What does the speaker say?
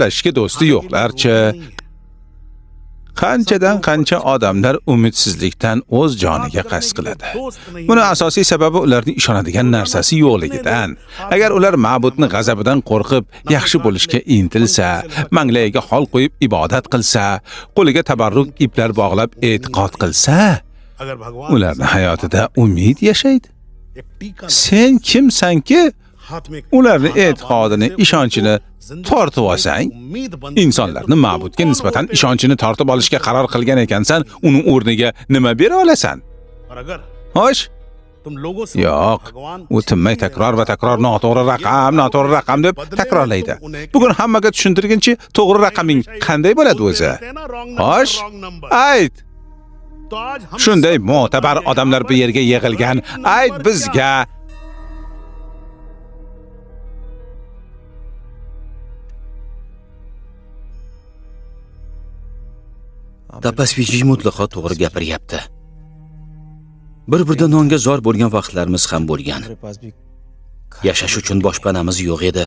gaplashishga do'sti yo'qlarchi? Qanchadan qancha odamlar umidsizlikdan o'z joniga qasd qiladi. Buni asosiy sababi ularning ishonadigan narsasi yo'qligidan. Agar ular ma'budning g'azabidan qo'rqib, yaxshi bo'lishga intilsa, manglayiga xol qo'yib ibodat qilsa, qo'liga tabarruk iplar bog'lab e'tiqod qilsa, ularning hayotida umid yashaydi. Sen kimsanki ularning e'tiqodini, ishonchini tortib olsang, insonlarni ma'budga nisbatan ishonchini tortib olishga qaror qilgan ekansan, uning o'rniga nima bera olasan? Xo'sh? Yo'q, u tinmay takror va takror noto'g'ri raqam deb takrorlaydi. Bugun hammaga tushuntirguncha, to'g'ri raqaming qanday bo'ladi o'zi? Xo'sh? Ayt. Shunday mo'tabar odamlar bu yerga yig'ilgan. Ayt bizga. Tapasvich mutlaqo to'g'ri gapiryapti. Bir-birda nonga zor bo'lgan vaqtlarimiz ham bo'lgan. Yashash uchun boshpanamiz yo'q edi.